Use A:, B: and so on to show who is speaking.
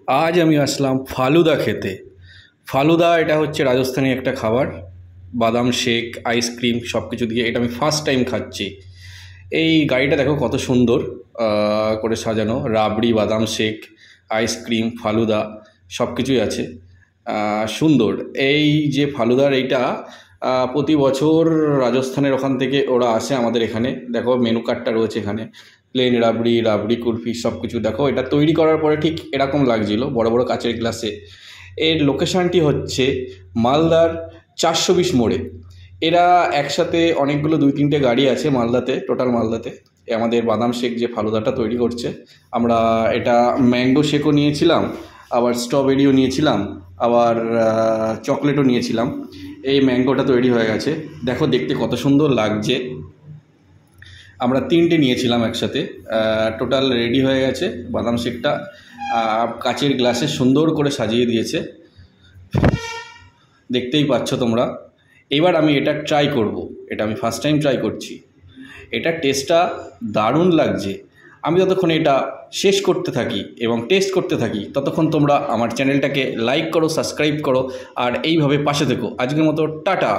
A: আজ আমি আসলাম ফালুদা খেতে। ফালুদা এটা হচ্ছে রাজস্থানী একটা খাবার। বাদাম শেক, আইসক্রিম সব কিছু দিয়ে এটা আমি ফার্স্ট টাইম খাচ্ছি। এই গাড়িটা দেখো কত সুন্দর করে সাজানো, রাবড়ি, বাদাম শেক, আইসক্রিম, ফালুদা সব কিছুই আছে। সুন্দর। এই যে ফালুদার এইটা প্রতি বছর রাজস্থানের ওখান থেকে ওরা আসে আমাদের এখানে। দেখো মেনু কার্ডটা রয়েছে এখানে, প্লেন রাবড়ি, রাবড়ি কুলফি সব কিছু। দেখো এটা তৈরি করার পরে ঠিক এরকম লাগছিল, বড় বড় কাচের গ্লাসে। এর লোকেশানটি হচ্ছে মালদার 420 মোড়ে। এরা একসাথে অনেকগুলো 2-3টে গাড়ি আছে মালদাতে, টোটাল মালদাতে। আমাদের বাদাম শেক যে ফালুদাটা তৈরি করছে, আমরা এটা ম্যাঙ্গো শেকও নিয়েছিলাম, আবার স্ট্রবেরিও নিয়েছিলাম, আবার চকলেটও নিয়েছিলাম। এই ম্যাঙ্গোটা তৈরি হয়ে গেছে, দেখো দেখতে কত সুন্দর লাগছে। আমরা 3টে নিয়েছিলাম একসাথে। টোটাল রেডি হয়ে গেছে বাদাম শেকটা, কাচের গ্লাসে সুন্দর করে সাজিয়ে দিয়েছে, দেখতেই পাচ্ছ তোমরা। এবার আমি এটা ট্রাই করব। এটা আমি ফার্স্ট টাইম ট্রাই করছি। এটার টেস্টটা দারুণ লাগছে। আমি যতক্ষণ এটা শেষ করতে থাকি এবং টেস্ট করতে থাকি, ততক্ষণ তোমরা আমার চ্যানেলটাকে লাইক করো, সাবস্ক্রাইব করো, আর এইভাবে পাশে থেকো। আজকের মতো টাটা।